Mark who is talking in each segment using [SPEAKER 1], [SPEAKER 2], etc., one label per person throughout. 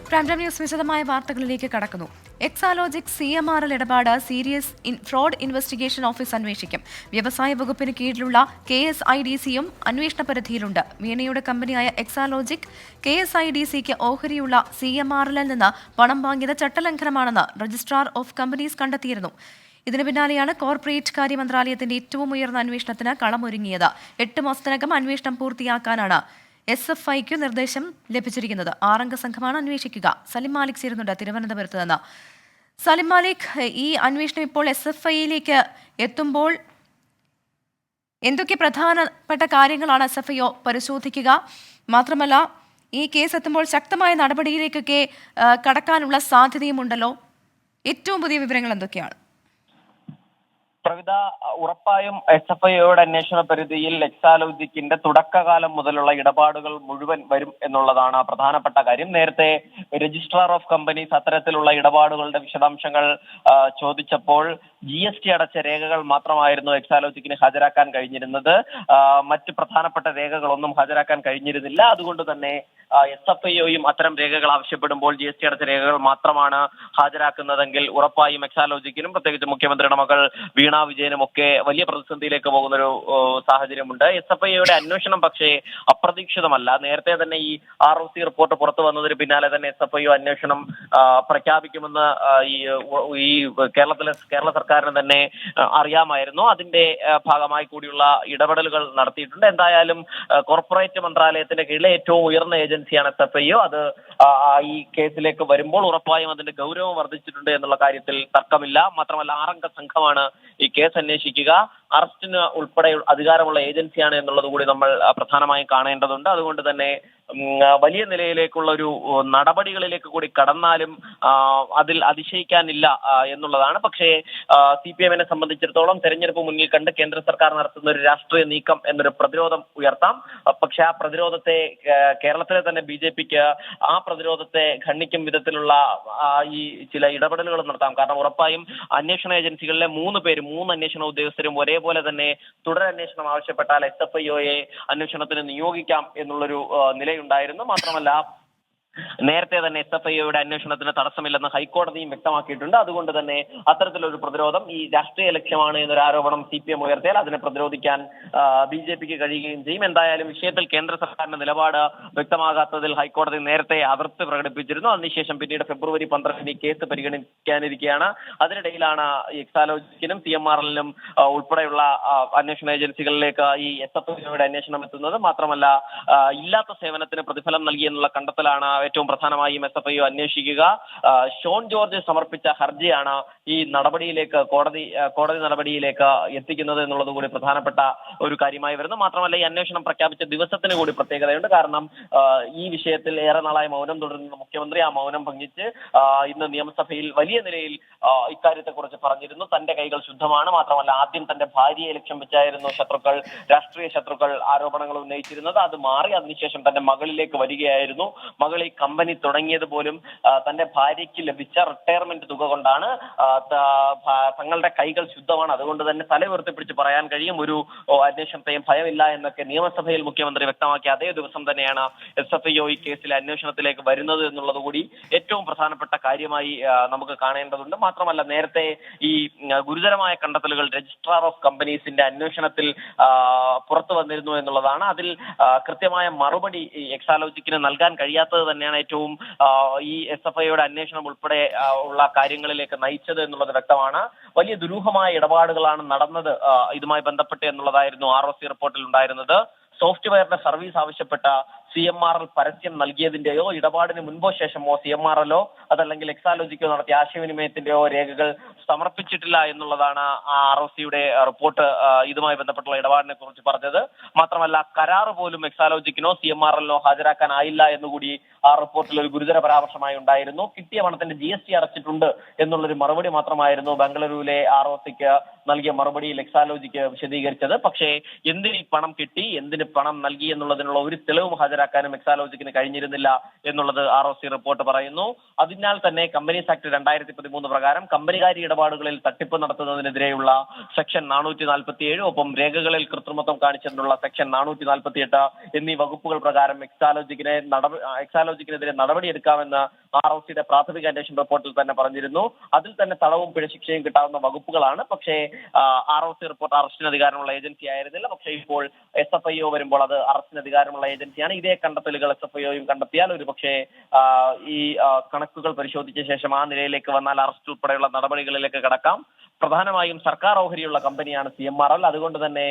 [SPEAKER 1] Prime time news വിശദമായ വാർത്തകളിലേക്ക് കടക്കുന്നു. എക്സാലോജിക് CMRL ഇടപാട് സീരിയസ് ഫ്രോഡ് ഇൻവെസ്റ്റിഗേഷൻ ഓഫീസ് അന്വേഷിക്കും. വ്യവസായ വകുപ്പിന് കീഴിലുള്ള KSIDCയും അന്വേഷണ പരിധിയിലുണ്ട്. വീണയുടെ കമ്പനിയായ എക്സാലോജിക് KSIDCക്ക് ഓഹരിയുള്ള CMRL നിന്ന് പണം വാങ്ങിയത് ചട്ടലംഘനമാണെന്ന് രജിസ്ട്രാർ ഓഫ് കമ്പനീസ് കണ്ടെത്തിയിരുന്നു. ഇതിന് പിന്നാലെയാണ് കോർപ്പറേറ്റ് കാര്യ മന്ത്രാലയത്തിന്റെ ഏറ്റവും ഉയർന്ന അന്വേഷണത്തിന് കളമൊരുങ്ങിയത്. 8 മാസത്തിനകം അന്വേഷണം പൂർത്തിയാക്കാനാണ് SFIക്ക് നിർദ്ദേശം ലഭിച്ചിരിക്കുന്നത്. 6 അംഗ സംഘമാണ് അന്വേഷിക്കുക. സലിം മാലിക് ചേരുന്നുണ്ട് തിരുവനന്തപുരത്ത് നിന്ന്. സലിം മാലിക്, ഈ അന്വേഷണം ഇപ്പോൾ SFIയിലേക്ക് എത്തുമ്പോൾ എന്തൊക്കെ പ്രധാനപ്പെട്ട കാര്യങ്ങളാണ് SFIO പരിശോധിക്കുക? മാത്രമല്ല, ഈ കേസ് എത്തുമ്പോൾ ശക്തമായ നടപടിയിലേക്കൊക്കെ കടക്കാനുള്ള സാധ്യതയുമുണ്ടല്ലോ. ഏറ്റവും പുതിയ വിവരങ്ങൾ എന്തൊക്കെയാണ്?
[SPEAKER 2] പ്രവിത, ഉറപ്പായും SFIOയുടെ അന്വേഷണ പരിധിയിൽ എക്സാലോജിക്കിന്റെ തുടക്കകാലം മുതലുള്ള ഇടപാടുകൾ മുഴുവൻ വരും എന്നുള്ളതാണ് പ്രധാനപ്പെട്ട കാര്യം. നേരത്തെ രജിസ്ട്രാർ ഓഫ് കമ്പനീസ് അത്തരത്തിലുള്ള ഇടപാടുകളുടെ വിശദാംശങ്ങൾ ചോദിച്ചപ്പോൾ GST അടച്ച രേഖകൾ മാത്രമായിരുന്നു എക്സാലോജിക്കിന് ഹാജരാക്കാൻ കഴിഞ്ഞിരുന്നത്. മറ്റ് പ്രധാനപ്പെട്ട രേഖകളൊന്നും ഹാജരാക്കാൻ കഴിഞ്ഞിരുന്നില്ല. അതുകൊണ്ട് തന്നെ SFIOയും അത്തരം രേഖകൾ ആവശ്യപ്പെടുമ്പോൾ GST അടച്ച രേഖകൾ മാത്രമാണ് ഹാജരാക്കുന്നതെങ്കിൽ ഉറപ്പായും എക്സാലോജിക്കിനും പ്രത്യേകിച്ച് മുഖ്യമന്ത്രിയുടെ മകൾ വീണ വിജയനും ഒക്കെ വലിയ പ്രതിസന്ധിയിലേക്ക് പോകുന്നൊരു സാഹചര്യമുണ്ട്. SFIOയുടെ അന്വേഷണം പക്ഷേ അപ്രതീക്ഷിതമല്ല. നേരത്തെ തന്നെ ഈ ROC റിപ്പോർട്ട് പുറത്തു വന്നതിന് പിന്നാലെ തന്നെ SFIO അന്വേഷണം പ്രഖ്യാപിക്കുമെന്ന് ഈ കേരള സർക്കാരിന് തന്നെ അറിയാമായിരുന്നു. അതിന്റെ ഭാഗമായി കൂടിയുള്ള ഇടപെടലുകൾ നടത്തിയിട്ടുണ്ട്. എന്തായാലും കോർപ്പറേറ്റ് മന്ത്രാലയത്തിന്റെ കീഴിലെ ഏറ്റവും ഉയർന്ന ഏജൻസിയാണ് SFIO. അത് ഈ കേസിലേക്ക് വരുമ്പോൾ ഉറപ്പായും അതിന്റെ ഗൗരവം വർദ്ധിച്ചിട്ടുണ്ട് എന്നുള്ള കാര്യത്തിൽ തർക്കമില്ല. മാത്രമല്ല 6 അംഗ സംഘമാണ് ഈ കേസ് അന്വേഷിക്കുക. അറസ്റ്റിന് ഉൾപ്പെടെ അധികാരമുള്ള ഏജൻസിയാണ് എന്നുള്ളത് കൂടി നമ്മൾ പ്രധാനമായും കാണേണ്ടതുണ്ട്. അതുകൊണ്ട് തന്നെ വലിയ നിലയിലേക്കുള്ള ഒരു നടപടികളിലേക്ക് കൂടി കടന്നാലും അതിൽ അതിശയിക്കാനില്ല എന്നുള്ളതാണ്. പക്ഷേ CPM-നെ സംബന്ധിച്ചിടത്തോളം തെരഞ്ഞെടുപ്പ് മുന്നിൽ കണ്ട് കേന്ദ്ര സർക്കാർ നടത്തുന്ന ഒരു രാഷ്ട്രീയ നീക്കം എന്നൊരു പ്രതിരോധം ഉയർത്താം. പക്ഷെ ആ പ്രതിരോധത്തെ കേരളത്തിലെ തന്നെ BJPക്ക് ആ പ്രതിരോധത്തെ ഖണ്ഡിക്കും വിധത്തിലുള്ള ഈ ചില ഇടപെടലുകൾ നടത്താം. കാരണം ഉറപ്പായും അന്വേഷണ ഏജൻസികളിലെ 3 അന്വേഷണ ഉദ്യോഗസ്ഥരും ഒരേപോലെ തന്നെ തുടരന്വേഷണം ആവശ്യപ്പെട്ടാൽ SFIOയെ അന്വേഷണത്തിന് നിയോഗിക്കാം എന്നുള്ളൊരു നിലയുണ്ടായിരുന്നു. മാത്രമല്ല നേരത്തെ തന്നെ SFIOയുടെ അന്വേഷണത്തിന് തടസ്സമില്ലെന്ന് ഹൈക്കോടതിയും വ്യക്തമാക്കിയിട്ടുണ്ട്. അതുകൊണ്ട് തന്നെ അത്തരത്തിലൊരു പ്രതിരോധം ഈ രാഷ്ട്രീയ ലക്ഷ്യമാണ് എന്നൊരു ആരോപണം CPM ഉയർത്തിയാൽ അതിനെ പ്രതിരോധിക്കാൻ BJPക്ക് കഴിയുകയും ചെയ്യും. എന്തായാലും വിഷയത്തിൽ കേന്ദ്ര സർക്കാരിന്റെ നിലപാട് വ്യക്തമാകാത്തതിൽ ഹൈക്കോടതി നേരത്തെ അതൃപ്തി പ്രകടിപ്പിച്ചിരുന്നു. അതിനുശേഷം പിന്നീട് ഫെബ്രുവരി 12 ഈ കേസ് പരിഗണിക്കാനിരിക്കുകയാണ്. അതിനിടയിലാണ് എക്സാലോജിക്കിനും CMRL-നും ഉൾപ്പെടെയുള്ള അന്വേഷണ ഏജൻസികളിലേക്ക് ഈ SFIOയുടെ അന്വേഷണം എത്തുന്നത്. മാത്രമല്ല ഇല്ലാത്ത സേവനത്തിന് പ്രതിഫലം നൽകി എന്നുള്ള കണ്ടെത്തലാണ് ഏറ്റവും പ്രധാനമായും SFIO അന്വേഷിക്കുക. ഷോൺ ജോർജ് സമർപ്പിച്ച ഹർജിയാണ് ഈ നടപടിയിലേക്ക് കോടതി നടപടിയിലേക്ക് എത്തിക്കുന്നത് എന്നുള്ളത് കൂടി പ്രധാനപ്പെട്ട ഒരു കാര്യമായി വരുന്നു. മാത്രമല്ല ഈ അന്വേഷണം പ്രഖ്യാപിച്ച ദിവസത്തിന് കൂടി പ്രത്യേകതയുണ്ട്. കാരണം ഈ വിഷയത്തിൽ ഏറെ നാളായി മൗനം തുടരുന്ന മുഖ്യമന്ത്രി ആ മൗനം ഭംഗിച്ച് ഇന്ന് നിയമസഭയിൽ വലിയ നിലയിൽ ഇക്കാര്യത്തെക്കുറിച്ച് പറഞ്ഞിരുന്നു. തന്റെ കൈകൾ ശുദ്ധമാണ്. മാത്രമല്ല ആദ്യം തന്റെ ഭാര്യയെ ലക്ഷ്യം വെച്ചായിരുന്നു രാഷ്ട്രീയ ശത്രുക്കൾ ആരോപണങ്ങൾ ഉന്നയിച്ചിരുന്നത്. അത് മാറി അതിനുശേഷം തന്റെ മകളിലേക്ക് വരികയായിരുന്നു. മകൾ ഈ കമ്പനി തുടങ്ങിയത് പോലും തന്റെ ഭാര്യയ്ക്ക് ലഭിച്ച റിട്ടയർമെന്റ് തുക കൊണ്ടാണ്. തങ്ങളുടെ കൈകൾ ശുദ്ധമാണ്. അതുകൊണ്ട് തന്നെ തല ഉയർത്തിപ്പിടിച്ച് പറയാൻ കഴിയും ഒരു അന്വേഷണത്തെയും ഭയമില്ല എന്നൊക്കെ നിയമസഭയിൽ മുഖ്യമന്ത്രി വ്യക്തമാക്കിയ അതേ ദിവസം തന്നെയാണ് SFIO ഈ കേസിലെ അന്വേഷണത്തിലേക്ക് വരുന്നത് എന്നുള്ളത് കൂടി ഏറ്റവും പ്രധാനപ്പെട്ട കാര്യമായി നമുക്ക് കാണേണ്ടതുണ്ട്. മാത്രമല്ല നേരത്തെ ഈ ഗുരുതരമായ കണ്ടെത്തലുകൾ രജിസ്ട്രാർ ഓഫ് കമ്പനീസിന്റെ അന്വേഷണത്തിൽ പുറത്തു വന്നിരുന്നു എന്നുള്ളതാണ്. അതിൽ കൃത്യമായ മറുപടി എക്സാലോജിക്കിന് നൽകാൻ കഴിയാത്തത് തന്നെയാണ് ഏറ്റവും ഈ SFIOയുടെ അന്വേഷണം ഉൾപ്പെടെ ഉള്ള കാര്യങ്ങളിലേക്ക് നയിച്ചത് എന്നുള്ളത് വ്യക്തമാണ്. വലിയ ദുരൂഹമായ ഇടപാടുകളാണ് നടന്നത് ഇതുമായി ബന്ധപ്പെട്ട് എന്നുള്ളതായിരുന്നു ROC റിപ്പോർട്ടിൽ ഉണ്ടായിരുന്നത്. സോഫ്റ്റ്വെയറിന്റെ സർവീസ് ആവശ്യപ്പെട്ട CMRL പരസ്യം നൽകിയതിന്റെയോ ഇടപാടിന് മുൻപോ ശേഷമോ CMRL-ഓ അതല്ലെങ്കിൽ എക്സാലോജിക്കോ നടത്തിയ ആശയവിനിമയത്തിന്റെയോ രേഖകൾ സമർപ്പിച്ചിട്ടില്ല എന്നുള്ളതാണ് ROC-യുടെ റിപ്പോർട്ട് ഇതുമായി ബന്ധപ്പെട്ടുള്ള ഇടപാടിനെ കുറിച്ച് പറഞ്ഞത്. മാത്രമല്ല കരാറ് പോലും എക്സാലോജിക്കിനോ CMRL-നോ ഹാജരാക്കാനായില്ല എന്നുകൂടി ആ റിപ്പോർട്ടിൽ ഒരു ഗുരുതര പരാമർശമായി ഉണ്ടായിരുന്നു. കിട്ടിയ പണത്തിന്റെ GST അടച്ചിട്ടുണ്ട് എന്നുള്ളൊരു മറുപടി മാത്രമായിരുന്നു ബംഗളൂരുവിലെ ROC-ക്ക് നൽകിയ മറുപടിയിൽ എക്സാലോജിക്ക് വിശദീകരിച്ചത്. പക്ഷേ എന്തിന് ഈ പണം കിട്ടി, എന്തിന് പണം നൽകി എന്നുള്ളതിനുള്ള ഒരു തെളിവും ഹാജരാക്കാനും എക്സാലോജിക്കിന് കഴിഞ്ഞിരുന്നില്ല എന്നുള്ളത് ROC റിപ്പോർട്ട് പറയുന്നു. അതിനാൽ തന്നെ കമ്പനീസ് ആക്ട് 2013 പ്രകാരം കമ്പനികാരി ഇടപാടുകളിൽ തട്ടിപ്പ് നടത്തുന്നതിനെതിരെയുള്ള സെക്ഷൻ 447 ഒപ്പം രേഖകളിൽ കൃത്രിമത്വം കാണിച്ചതിനുള്ള സെക്ഷൻ 448 എന്നീ വകുപ്പുകൾ പ്രകാരം എക്സാലോജിക്കിനെതിരെ നടപടിയെടുക്കാമെന്ന് ROCയുടെ പ്രാഥമിക അന്വേഷണ റിപ്പോർട്ടിൽ തന്നെ പറഞ്ഞിരുന്നു. അതിൽ തന്നെ തടവും പിഴശിക്ഷയും കിട്ടാവുന്ന വകുപ്പുകളാണ്. പക്ഷേ ROC റിപ്പോർട്ട് അറസ്റ്റിന് അധികാരമുള്ള ഏജൻസി ആയിരുന്നില്ല. പക്ഷേ ഇപ്പോൾ SFIO വരുമ്പോൾ അത് അറസ്റ്റിന് അധികാരമുള്ള ഏജൻസിയാണ്. ഇതേ കണ്ടെത്തലുകൾ SFIOയും കണ്ടെത്തിയാൽ ഒരുപക്ഷെ ഈ കണക്കുകൾ പരിശോധിച്ച ശേഷം ആ നിലയിലേക്ക് വന്നാൽ അറസ്റ്റ് ഉൾപ്പെടെയുള്ള നടപടികളിലേക്ക് കടക്കാം. പ്രധാനമായും സർക്കാർ ഓഹരിയുള്ള കമ്പനിയാണ് CMRL. അതുകൊണ്ട് തന്നെ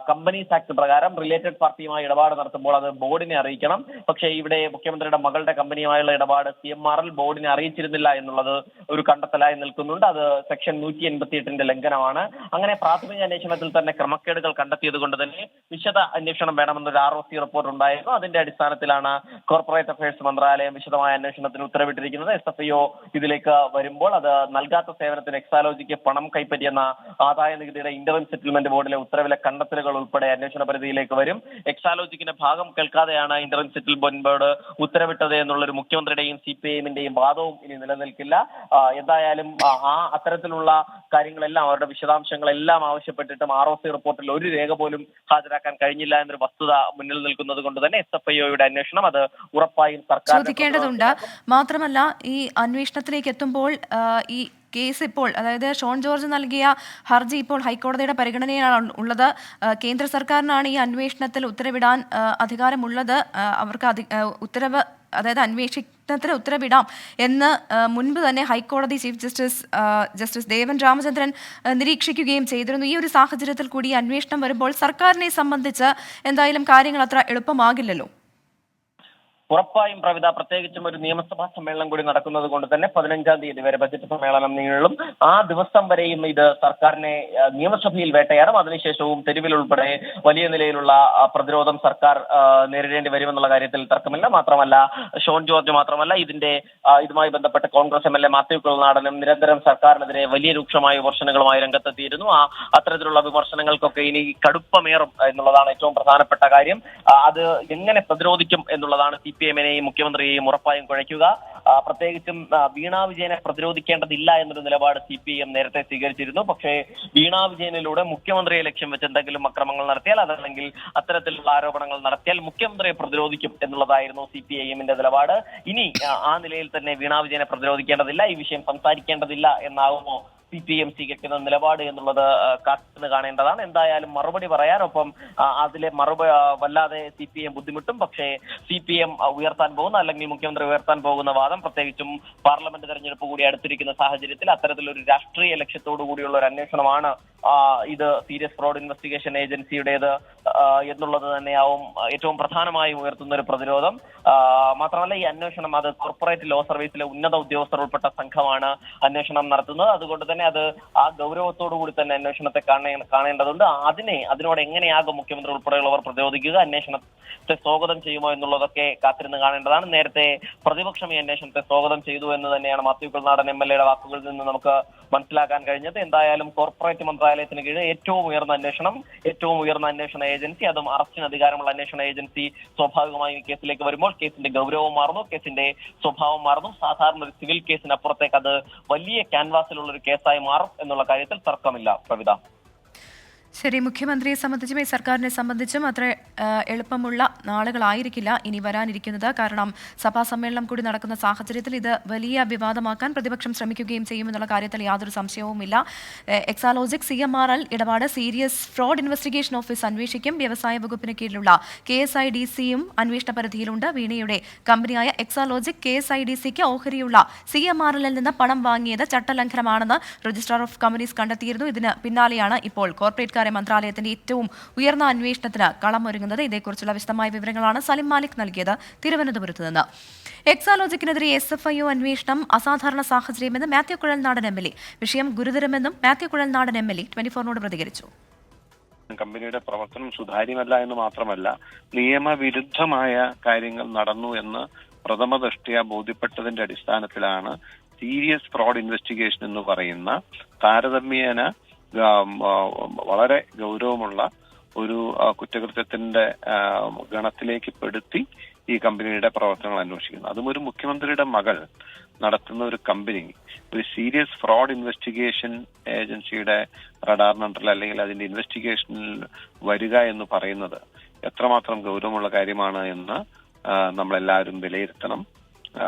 [SPEAKER 2] കമ്പനീസ് ആക്ട് പ്രകാരം റിലേറ്റഡ് പാർട്ടിയുമായി ഇടപാട് നടത്തുമ്പോൾ അത് ബോർഡിനെ അറിയിക്കണം. പക്ഷേ ഇവിടെ മുഖ്യമന്ത്രിയുടെ മകളുടെ കമ്പനിയുമായുള്ള ഇടപാട് CMRL ബോർഡിനെ അറിയിച്ചിരുന്നില്ല എന്നുള്ളത് ഒരു കണ്ടെത്തലായി നിൽക്കുന്നുണ്ട്. അത് സെക്ഷൻ 188 ലംഘനമാണ്. അങ്ങനെ പ്രാഥമിക അന്വേഷണത്തിൽ തന്നെ ക്രമക്കേടുകൾ കണ്ടെത്തിയത് കൊണ്ട് തന്നെ വിശദ അന്വേഷണം വേണമെന്നൊരു ROC റിപ്പോർട്ട് ഉണ്ടായിരുന്നു. അതിന്റെ അടിസ്ഥാനത്തിലാണ് കോർപ്പറേറ്റ് അഫയേഴ്സ് മന്ത്രാലയം വിശദമായ അന്വേഷണത്തിന് ഉത്തരവിട്ടിരിക്കുന്നത്. SFIO ഇതിലേക്ക് വരുമ്പോൾ അത് നൽകാത്ത സേവനത്തിന് എക്സാലോജിക്ക് പണം കൈപ്പറ്റിയെന്ന ആദായ നികുതിയുടെ ഇന്ററിം സെറ്റിൽമെന്റ് ബോർഡിലെ ഉത്തരവിലെ കണ്ടെത്തലുകൾ ഉൾപ്പെടെ അന്വേഷണ പരിധിയിലേക്ക് വരും. എക്സാലോജിക്കിന്റെ ഭാഗം കേൾക്കാതെയാണ് ഇന്ററിം സെറ്റിൽമെന്റ് ബോർഡ് ഉത്തരവിട്ടത് എന്നുള്ളൊരു മുഖ്യമന്ത്രിയുടെയും CPIMന്റെയും വാദവും ഇനി നിലനിൽക്കില്ല. എന്തായാലും അത്തരത്തിലുള്ള കാര്യങ്ങളെല്ലാം അവരുടെ വിശദാംശങ്ങളെല്ലാം ആവശ്യപ്പെട്ടിട്ടും ROC റിപ്പോർട്ടിൽ ഒരു രേഖ പോലും ഹാജരാക്കാൻ കഴിഞ്ഞില്ല എന്നൊരു വസ്തുത മുന്നിൽ നിൽക്കുന്നത് കൊണ്ട് തന്നെ SFIOയുടെ അന്വേഷണം അത് ഉറപ്പായും സർക്കാർ
[SPEAKER 1] ചോദിക്കേണ്ടതുണ്ട്. മാത്രമല്ല ഈ അന്വേഷണത്തിലേക്ക് എത്തുമ്പോൾ ഈ കേസ് ഇപ്പോൾ, അതായത് ഷോൺ ജോർജ് നൽകിയ ഹർജി ഇപ്പോൾ ഹൈക്കോടതിയുടെ പരിഗണനയിലാണ് ഉള്ളത്. കേന്ദ്ര സർക്കാരിനാണ് ഈ അന്വേഷണത്തിൽ ഉത്തരവിടാൻ അധികാരമുള്ളത്. അവർക്ക് ഉത്തരവ്, അതായത് അന്വേഷണത്തിന് ഉത്തരവിടാം എന്ന് മുൻപ് തന്നെ ഹൈക്കോടതി ചീഫ് ജസ്റ്റിസ് ദേവൻ രാമചന്ദ്രൻ നിരീക്ഷിക്കുകയും ചെയ്തിരുന്നു. ഈ ഒരു സാഹചര്യത്തിൽ കൂടി അന്വേഷണം വരുമ്പോൾ സർക്കാരിനെ സംബന്ധിച്ച് എന്തായാലും കാര്യങ്ങൾ അത്ര എളുപ്പമാകില്ലല്ലോ.
[SPEAKER 2] ഉറപ്പായും പ്രവിധ, പ്രത്യേകിച്ചും ഒരു നിയമസഭാ സമ്മേളനം കൂടി നടക്കുന്നത് കൊണ്ട് തന്നെ 15-ാം തീയതി വരെ ബജറ്റ് സമ്മേളനം നീളും. ആ ദിവസം വരെയും ഇത് സർക്കാരിനെ നിയമസഭയിൽ വേട്ടയാടും. അതിനുശേഷവും തെരുവിൽ ഉൾപ്പെടെ വലിയ നിലയിലുള്ള പ്രതിരോധം സർക്കാർ നേരിടേണ്ടി വരുമെന്നുള്ള കാര്യത്തിൽ തർക്കമില്ല. മാത്രമല്ല ഷോൺ ജോർജ് മാത്രമല്ല, ഇതുമായി ബന്ധപ്പെട്ട് കോൺഗ്രസ് MLA മാത്യു കുഴൽനാടനും നിരന്തരം സർക്കാരിനെതിരെ വലിയ രൂക്ഷമായ വിമർശനങ്ങളുമായി രംഗത്തെത്തിയിരുന്നു. അത്തരത്തിലുള്ള വിമർശനങ്ങൾക്കൊക്കെ ഇനി കടുപ്പമേറും എന്നുള്ളതാണ് ഏറ്റവും പ്രധാനപ്പെട്ട കാര്യം. അത് എങ്ങനെ പ്രതിരോധിക്കും എന്നുള്ളതാണ് CPIMനെയും മുഖ്യമന്ത്രിയെയും ഉറപ്പായും കുഴയ്ക്കുക. പ്രത്യേകിച്ചും വീണാ വിജയനെ പ്രതിരോധിക്കേണ്ടതില്ല എന്നൊരു നിലപാട് CPIM നേരത്തെ സ്വീകരിച്ചിരുന്നു. പക്ഷേ വീണാ വിജയനിലൂടെ മുഖ്യമന്ത്രിയെ ലക്ഷ്യം വെച്ച് എന്തെങ്കിലും അക്രമങ്ങൾ നടത്തിയാൽ, അതല്ലെങ്കിൽ അത്തരത്തിലുള്ള ആരോപണങ്ങൾ നടത്തിയാൽ മുഖ്യമന്ത്രിയെ പ്രതിരോധിക്കും എന്നുള്ളതായിരുന്നു CPIMന്റെ നിലപാട്. ഇനി ആ നിലയിൽ തന്നെ വീണാ വിജയനെ പ്രതിരോധിക്കേണ്ടതില്ല, ഈ വിഷയം സംസാരിക്കേണ്ടതില്ല എന്നാകുമോ CPIM സ്വീകരിക്കുന്ന നിലപാട് എന്നുള്ളത് കാത്തിരുന്ന് കാണേണ്ടതാണ്. എന്തായാലും മറുപടി പറയാനൊപ്പം അതിലെ വല്ലാതെ CPIM ബുദ്ധിമുട്ടും. പക്ഷേ CPIM ഉയർത്താൻ പോകുന്ന, അല്ലെങ്കിൽ മുഖ്യമന്ത്രി ഉയർത്താൻ പോകുന്ന വാദം, പ്രത്യേകിച്ചും പാർലമെന്റ് തെരഞ്ഞെടുപ്പ് കൂടി അടുത്തിരിക്കുന്ന സാഹചര്യത്തിൽ അത്തരത്തിലൊരു രാഷ്ട്രീയ ലക്ഷ്യത്തോടു കൂടിയുള്ള ഒരു അന്വേഷണമാണ് ഇത് സീരിയസ് ഫ്രോഡ് ഇൻവെസ്റ്റിഗേഷൻ ഏജൻസിയുടേത് എന്നുള്ളത് തന്നെയാവും ഏറ്റവും പ്രധാനമായും ഉയർത്തുന്ന ഒരു പ്രതിരോധം. മാത്രമല്ല ഈ അന്വേഷണം അത് കോർപ്പറേറ്റ് ലോ സർവീസിലെ ഉന്നത ഉദ്യോഗസ്ഥർ ഉൾപ്പെട്ട സംഘമാണ് അന്വേഷണം നടത്തുന്നത്. അതുകൊണ്ട് തന്നെ അത് ആ ഗൗരവത്തോടു കൂടി തന്നെ അന്വേഷണത്തെ കാണേണ്ടതുണ്ട്. അതിനോട് എങ്ങനെയാകും മുഖ്യമന്ത്രി ഉൾപ്പെടെയുള്ളവർ പ്രതിരോധിക്കുക, അന്വേഷണത്തെ സ്വാഗതം ചെയ്യുമോ എന്നുള്ളതൊക്കെ കാത്തിരുന്ന് കാണേണ്ടതാണ്. നേരത്തെ പ്രതിപക്ഷം ഈ അന്വേഷണത്തെ സ്വാഗതം ചെയ്തു എന്ന് തന്നെയാണ് മാത്യു കുഴൽനാടൻ MLAയുടെ വാക്കുകളിൽ നിന്ന് നമുക്ക് മനസ്സിലാക്കാൻ കഴിഞ്ഞത്. എന്തായാലും കോർപ്പറേറ്റ് മന്ത്രാലയത്തിന് കീഴിൽ ഏറ്റവും ഉയർന്ന അന്വേഷണ ഏജൻസി, അതും അറസ്റ്റിന് അധികാരമുള്ള അന്വേഷണ ഏജൻസി സ്വാഭാവികമായും കേസിലേക്ക് വരുമ്പോൾ കേസിന്റെ ഗൗരവം മാറുന്നു, കേസിന്റെ സ്വഭാവം മാറുന്നു. സാധാരണ ഒരു സിവിൽ കേസിനപ്പുറത്തേക്ക് അത് വലിയ ക്യാൻവാസിലുള്ള ഒരു കേസായി മാറും എന്നുള്ള കാര്യത്തിൽ തർക്കമില്ല. പ്രവിധ,
[SPEAKER 1] ശരി, മുഖ്യമന്ത്രിയെ സംബന്ധിച്ചും ഈ സർക്കാരിനെ സംബന്ധിച്ചും അത്ര എളുപ്പമുള്ള നാളുകളായിരിക്കില്ല ഇനി വരാനിരിക്കുന്നത്. കാരണം സഭാ സമ്മേളനം കൂടി നടക്കുന്ന സാഹചര്യത്തിൽ ഇത് വലിയ വിവാദമാക്കാൻ പ്രതിപക്ഷം ശ്രമിക്കുകയും ചെയ്യുമെന്നുള്ള കാര്യത്തിൽ യാതൊരു സംശയവുമില്ല. എക്സാലോജിക് CMRL ഇടപാട് സീരിയസ് ഫ്രോഡ് ഇൻവെസ്റ്റിഗേഷൻ ഓഫീസ് അന്വേഷിക്കും. വ്യവസായ വകുപ്പിന് കീഴിലുള്ള KSIDCയും അന്വേഷണ പരിധിയിലുണ്ട്. വീണയുടെ കമ്പനിയായ എക്സാലോജിക് KSIDCക്ക് ഓഹരിയുള്ള CMRLൽ നിന്ന് പണം വാങ്ങിയത് ചട്ടലംഘനമാണെന്ന് രജിസ്ട്രാർ ഓഫ് കമ്പനീസ് കണ്ടെത്തിയിരുന്നു. ഇതിന് പിന്നാലെയാണ് ഇപ്പോൾ കോർപ്പറേറ്റ് മന്ത്രാലയത്തിന്റെ ഏറ്റവും ഉയർന്ന അന്വേഷണത്തിന് കളമൊരുങ്ങുന്നത്. ഇതേക്കുറിച്ചുള്ള വിശദമായ വിവരങ്ങളാണ് സലിം മാലിക് നൽകിയത് തിരുവനന്തപുരത്ത് നിന്ന്. എക്സാലോജിക്കിനെതിരെ SFIO അന്വേഷണം അസാധാരണ സാഹചര്യമെന്ന് മാത്യു കുഴൽനാടൻ MLA. വിഷയം ഗുരുതരമെന്നും മാത്യു കുഴൽനാടൻ MLA 24നോട് പ്രതികരിച്ചു.
[SPEAKER 3] കമ്പനിയുടെ പ്രവർത്തനം സുതാര്യമല്ല എന്ന് മാത്രമല്ല, നിയമവിരുദ്ധമായ കാര്യങ്ങൾ നടന്നു എന്ന് പ്രഥമ ദൃഷ്ട്യാ ബോധ്യപ്പെട്ടതിന്റെ അടിസ്ഥാനത്തിലാണ് സീരിയസ് ഫ്രോഡ് ഇൻവെസ്റ്റിഗേഷൻ എന്ന് പറയുന്ന താരതമ്യേന വളരെ ഗൗരവമുള്ള ഒരു കുറ്റകൃത്യത്തിന്റെ ഗണത്തിലേക്ക് പെടുത്തി ഈ കമ്പനിയുടെ പ്രവർത്തനങ്ങൾ അന്വേഷിക്കുന്നു. അതും ഒരു മുഖ്യമന്ത്രിയുടെ മകൾ നടത്തുന്ന ഒരു കമ്പനി ഒരു സീരിയസ് ഫ്രോഡ് ഇൻവെസ്റ്റിഗേഷൻ ഏജൻസിയുടെ റഡാറിനുണ്ടല്ലോ, അല്ലെങ്കിൽ അതിന്റെ ഇൻവെസ്റ്റിഗേഷനിൽ വരിക എന്ന് പറയുന്നത് എത്രമാത്രം ഗൗരവമുള്ള കാര്യമാണ് എന്ന് നമ്മളെല്ലാവരും വിലയിരുത്തണം.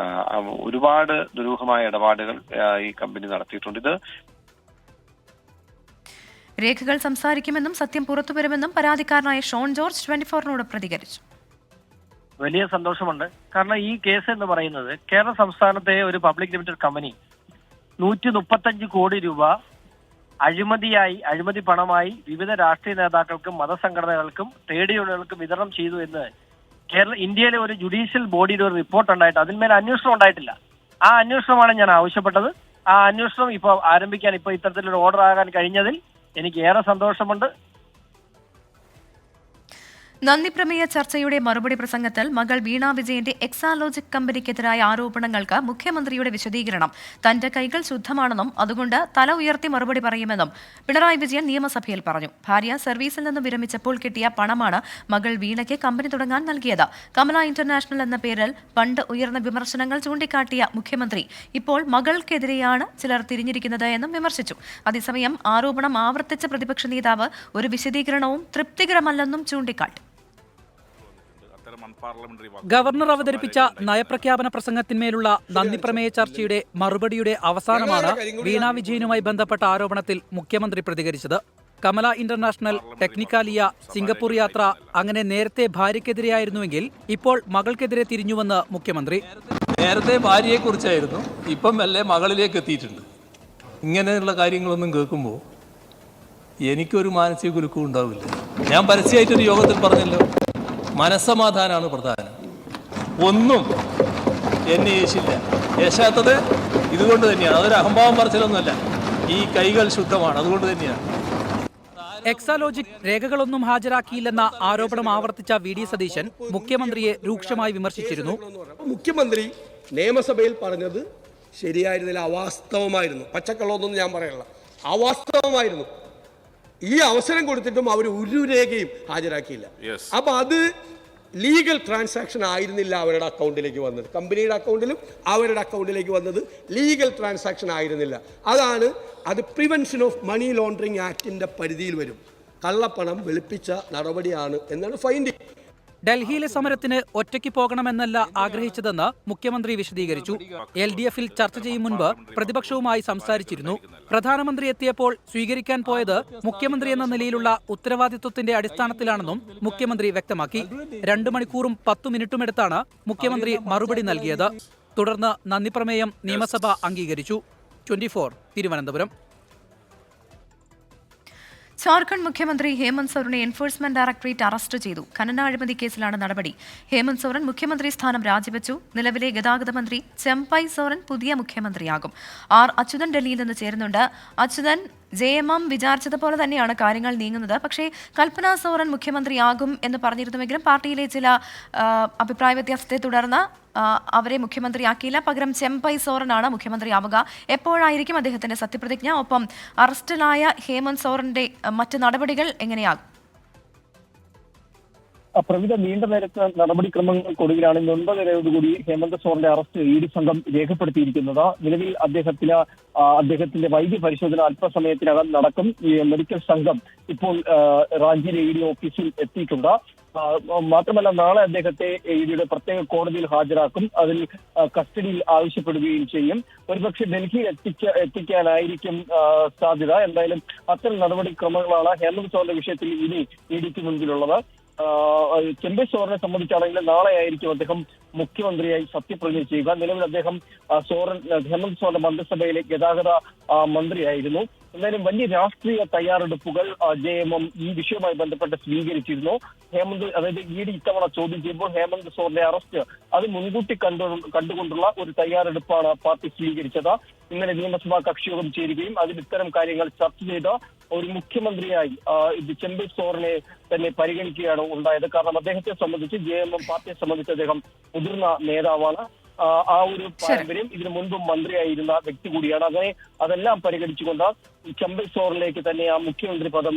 [SPEAKER 3] ഒരുപാട് ദുരൂഹമായ ഇടപാടുകൾ ഈ കമ്പനി നടത്തിയിട്ടുണ്ട്. ഇത്
[SPEAKER 1] രേഖകൾ സംസാരിക്കുമെന്നും സത്യം പുറത്തുവരുമെന്നും പരാതിക്കാരനായ ഷോൺ ജോർജ് 24-നോട് പ്രതികരിച്ചു.
[SPEAKER 4] വലിയ സന്തോഷമുണ്ട്. കാരണം ഈ കേസ് എന്ന് പറയുന്നത് കേരള സംസ്ഥാനത്തെ ഒരു പബ്ലിക് ലിമിറ്റഡ് കമ്പനി 135 കോടി രൂപ അഴിമതി പണമായി വിവിധ രാഷ്ട്രീയ നേതാക്കൾക്കും മതസംഘടനകൾക്കും ട്രേഡ് യൂണിയനുകൾക്കും വിതരണം ചെയ്തു എന്ന് ഇന്ത്യയിലെ ഒരു ജുഡീഷ്യൽ ബോഡിയുടെ ഒരു റിപ്പോർട്ട് ഉണ്ടായിട്ട് അതിന്മേൽ അന്വേഷണം ഉണ്ടായിട്ടില്ല. ആ അന്വേഷണമാണ് ഞാൻ ആവശ്യപ്പെട്ടത്. ആ അന്വേഷണം ഇപ്പോൾ ആരംഭിക്കാൻ ഇപ്പോൾ ഇത്തരത്തിലൊരു ഓർഡർ ആകാൻ കഴിഞ്ഞതിൽ എനിക്ക് ഏറെ സന്തോഷമുണ്ട്.
[SPEAKER 1] നന്ദി പ്രമേയ ചർച്ചയുടെ മറുപടി പ്രസംഗത്തിൽ മകൾ വീണ വിജയന്റെ എക്സാലോജിക് കമ്പനിക്കെതിരായ ആരോപണങ്ങൾക്ക് മുഖ്യമന്ത്രിയുടെ വിശദീകരണം. തന്റെ കൈകൾ ശുദ്ധമാണെന്നും അതുകൊണ്ട് തല ഉയർത്തി മറുപടി പറയുമെന്നും പിണറായി വിജയൻ നിയമസഭയിൽ പറഞ്ഞു. ഭാര്യ സർവീസിൽ നിന്ന് വിരമിച്ചപ്പോൾ കിട്ടിയ പണമാണ് മകൾ വീണയ്ക്ക് കമ്പനി തുടങ്ങാൻ നൽകിയത്. കമല ഇന്റർനാഷണൽ എന്ന പേരിൽ പണ്ട് ഉയർന്ന വിമർശനങ്ങൾ ചൂണ്ടിക്കാട്ടിയ മുഖ്യമന്ത്രി ഇപ്പോൾ മകൾക്കെതിരെയാണ് ചിലർ തിരിഞ്ഞിരിക്കുന്നത് എന്നും വിമർശിച്ചു. അതേസമയം ആരോപണം ആവർത്തിച്ച പ്രതിപക്ഷ നേതാവ് ഒരു വിശദീകരണവും തൃപ്തികരമല്ലെന്നും ചൂണ്ടിക്കാട്ടി.
[SPEAKER 5] ഗവർണർ അവതരിപ്പിച്ച നയപ്രഖ്യാപന പ്രസംഗത്തിന്മേലുള്ള നന്ദിപ്രമേയ ചർച്ചയുടെ മറുപടിയുടെ അവസാനമാണ് വീണ വിജയനുമായി ബന്ധപ്പെട്ട ആരോപണത്തിൽ മുഖ്യമന്ത്രി പ്രതികരിച്ചത്. കമല ഇന്റർനാഷണൽ, ടെക്നിക്കാലിയ, സിംഗപ്പൂർ യാത്ര അങ്ങനെ നേരത്തെ ഭാര്യയ്ക്കെതിരെയായിരുന്നുവെങ്കിൽ ഇപ്പോൾ മകൾക്കെതിരെ തിരിഞ്ഞുവെന്ന് മുഖ്യമന്ത്രി.
[SPEAKER 6] നേരത്തെ ഭാര്യയെക്കുറിച്ചായിരുന്നു, ഇപ്പം മെല്ലെ മകളിലേക്ക് എത്തിയിട്ടുണ്ട്. ഇങ്ങനെയുള്ള കാര്യങ്ങളൊന്നും കേൾക്കുമ്പോൾ എനിക്കൊരു മാനസിക കുലുക്കം ഉണ്ടാവില്ല. ഞാൻ പരസ്യമായിട്ടൊരു യോഗത്തിൽ പറഞ്ഞല്ലോ, മനസ്സമാധാനമാണ് പ്രധാനം. ഒന്നും എന്നെ യേശില്ല. യേശാത്തത് ഇതുകൊണ്ട് തന്നെയാണ്. അതൊരു അഹംഭാവം പറച്ചിലൊന്നുമല്ല. ഈ കൈകൾ ശുദ്ധമാണ്, അതുകൊണ്ട് തന്നെയാണ്.
[SPEAKER 5] എക്സാലോജിക് രേഖകളൊന്നും ഹാജരാക്കിയില്ലെന്ന ആരോപണം ആവർത്തിച്ച വി.ഡി. സതീശൻ മുഖ്യമന്ത്രിയെ രൂക്ഷമായി വിമർശിച്ചിരുന്നു.
[SPEAKER 7] മുഖ്യമന്ത്രി നിയമസഭയിൽ പറഞ്ഞത് ശരിയായിരുന്നില്ല, അവാസ്തവമായിരുന്നു. പച്ചക്കള്ളമൊന്നും ഞാൻ പറയല്ല, അവാസ്തവമായിരുന്നു. ഈ അവസരം കൊടുത്തിട്ടും അവർ ഒരു രേഖയും ഹാജരാക്കിയില്ല. അപ്പൊ അത് ലീഗൽ ട്രാൻസാക്ഷൻ ആയിരുന്നില്ല അവരുടെ അക്കൗണ്ടിലേക്ക് വന്നത്. കമ്പനിയുടെ അക്കൗണ്ടിലും അവരുടെ അക്കൗണ്ടിലേക്ക് വന്നത് ലീഗൽ ട്രാൻസാക്ഷൻ ആയിരുന്നില്ല. അത് പ്രിവെൻഷൻ ഓഫ് മണി ലോണ്ടറിംഗ് ആക്ടിന്റെ പരിധിയിൽ വരും. കള്ളപ്പണം വെളുപ്പിച്ച നടപടിയാണ് എന്നാണ് ഫൈൻഡിംഗ്.
[SPEAKER 5] ഡൽഹിയിലെ സമരത്തിന് ഒറ്റയ്ക്ക് പോകണമെന്നല്ല ആഗ്രഹിച്ചതെന്ന് മുഖ്യമന്ത്രി വിശദീകരിച്ചു. LDF-ൽ ചർച്ച ചെയ്യും മുൻപ് പ്രതിപക്ഷവുമായി സംസാരിച്ചിരുന്നു. പ്രധാനമന്ത്രി എത്തിയപ്പോൾ സ്വീകരിക്കാൻ പോയത് മുഖ്യമന്ത്രി എന്ന നിലയിലുള്ള ഉത്തരവാദിത്വത്തിന്റെ അടിസ്ഥാനത്തിലാണെന്നും മുഖ്യമന്ത്രി വ്യക്തമാക്കി. 2 മണിക്കൂറും 10 മിനിറ്റുമെടുത്താണ് മുഖ്യമന്ത്രി മറുപടി നൽകിയത്. തുടർന്ന് നന്ദിപ്രമേയം നിയമസഭ അംഗീകരിച്ചു. 24 തിരുവനന്തപുരം.
[SPEAKER 1] ജാർഖണ്ഡ് മുഖ്യമന്ത്രി ഹേമന്ത് സോറനെ എൻഫോഴ്സ്മെന്റ് ഡയറക്ടറേറ്റ് അറസ്റ്റ് ചെയ്തു. ഖനന അഴിമതി കേസിലാണ് നടപടി. ഹേമന്ത് സോറൻ മുഖ്യമന്ത്രി സ്ഥാനം രാജിവെച്ചു. നിലവിലെ ഗതാഗത മന്ത്രി ചെമ്പൈ സോറൻ പുതിയ മുഖ്യമന്ത്രിയാകും. അച്യുതൻ ഡൽഹിയിൽ നിന്ന് ചേരുന്നുണ്ട്. അച്യുതൻ, JMM വിചാരിച്ചതുപോലെ തന്നെയാണ് കാര്യങ്ങൾ നീങ്ങുന്നത്. പക്ഷേ കൽപ്പന സോറൻ മുഖ്യമന്ത്രിയാകും എന്ന് പറഞ്ഞിരുന്നുവെങ്കിലും പാർട്ടിയിലെ ചില അഭിപ്രായ വ്യത്യാസത്തെ തുടർന്ന് അവരെ മുഖ്യമന്ത്രിയാക്കിയില്ല. പകരം ചെമ്പൈ സോറനാണ് മുഖ്യമന്ത്രിയാവുക. എപ്പോഴായിരിക്കും അദ്ദേഹത്തിന്റെ സത്യപ്രതിജ്ഞ? ഒപ്പം അറസ്റ്റിലായ ഹേമന്ത് സോറന്റെ മറ്റ് നടപടികൾ എങ്ങനെയാകും?
[SPEAKER 8] പ്രവിധ നീണ്ട നേരത്തെ നടപടിക്രമങ്ങൾക്കൊടുവിലാണ് 9:30 ഹേമന്ത് സോറന്റെ അറസ്റ്റ് ED സംഘം രേഖപ്പെടുത്തിയിരിക്കുന്നത്. നിലവിൽ അദ്ദേഹത്തിന്റെ വൈദ്യ പരിശോധന അല്പസമയത്തിനകം നടക്കും. ഈ മെഡിക്കൽ സംഘം ഇപ്പോൾ റാഞ്ചിയിലെ ED ഓഫീസിൽ എത്തിയിട്ടുണ്ട്. മാത്രമല്ല നാളെ അദ്ദേഹത്തെ EDയുടെ പ്രത്യേക കോടതിയിൽ ഹാജരാക്കും. അതിൽ കസ്റ്റഡിയിൽ ആവശ്യപ്പെടുകയും ചെയ്യും. ഒരുപക്ഷെ ഡൽഹിയിൽ എത്തിക്കാനായിരിക്കും സാധ്യത. എന്തായാലും അത്തരം നടപടിക്രമങ്ങളാണ് ഹേമന്ത് സോറന്റെ വിഷയത്തിൽ EDക്ക് മുൻപിലുള്ളത്. ചെമ്പൈ സോറനെ സംബന്ധിച്ചാണെങ്കിൽ നാളെ ആയിരിക്കും അദ്ദേഹം മുഖ്യമന്ത്രിയായി സത്യപ്രതിജ്ഞ ചെയ്യുക. നിലവിൽ അദ്ദേഹം ഹേമന്ത് സോറന്റെ മന്ത്രിസഭയിലെ ഗതാഗത മന്ത്രിയായിരുന്നു. എന്തായാലും വലിയ രാഷ്ട്രീയ തയ്യാറെടുപ്പുകൾ JMM ഈ വിഷയവുമായി ബന്ധപ്പെട്ട് സ്വീകരിച്ചിരുന്നു. അതായത് ED ഇത്തവണ ചോദ്യം ചെയ്യുമ്പോൾ ഹേമന്ത് സോറന്റെ അറസ്റ്റ് അത് മുൻകൂട്ടി കണ്ടുകൊണ്ടുള്ള ഒരു തയ്യാറെടുപ്പാണ് പാർട്ടി സ്വീകരിച്ചത്. ഇന്നലെ നിയമസഭാ കക്ഷിയോഗം ചേരുകയും അതിൽ ഇത്തരം കാര്യങ്ങൾ ചർച്ച ചെയ്ത് ഒരു മുഖ്യമന്ത്രിയായി ചെമ്പൈ സോറനെ തന്നെ പരിഗണിക്കുകയാണ് ഉണ്ടായത്. കാരണം അദ്ദേഹത്തെ സംബന്ധിച്ച് JMM പാർട്ടിയെ സംബന്ധിച്ച് അദ്ദേഹം മുതിർന്ന നേതാവാണ്. ആ ഒരു പാരമ്പര്യം ഇതിനു മുൻപും മന്ത്രിയായിരുന്ന വ്യക്തി കൂടിയാണ്. അതെല്ലാം പരിഗണിച്ചുകൊണ്ട് ചെമ്പൈ സോറിലേക്ക് തന്നെ ആ മുഖ്യമന്ത്രി പദം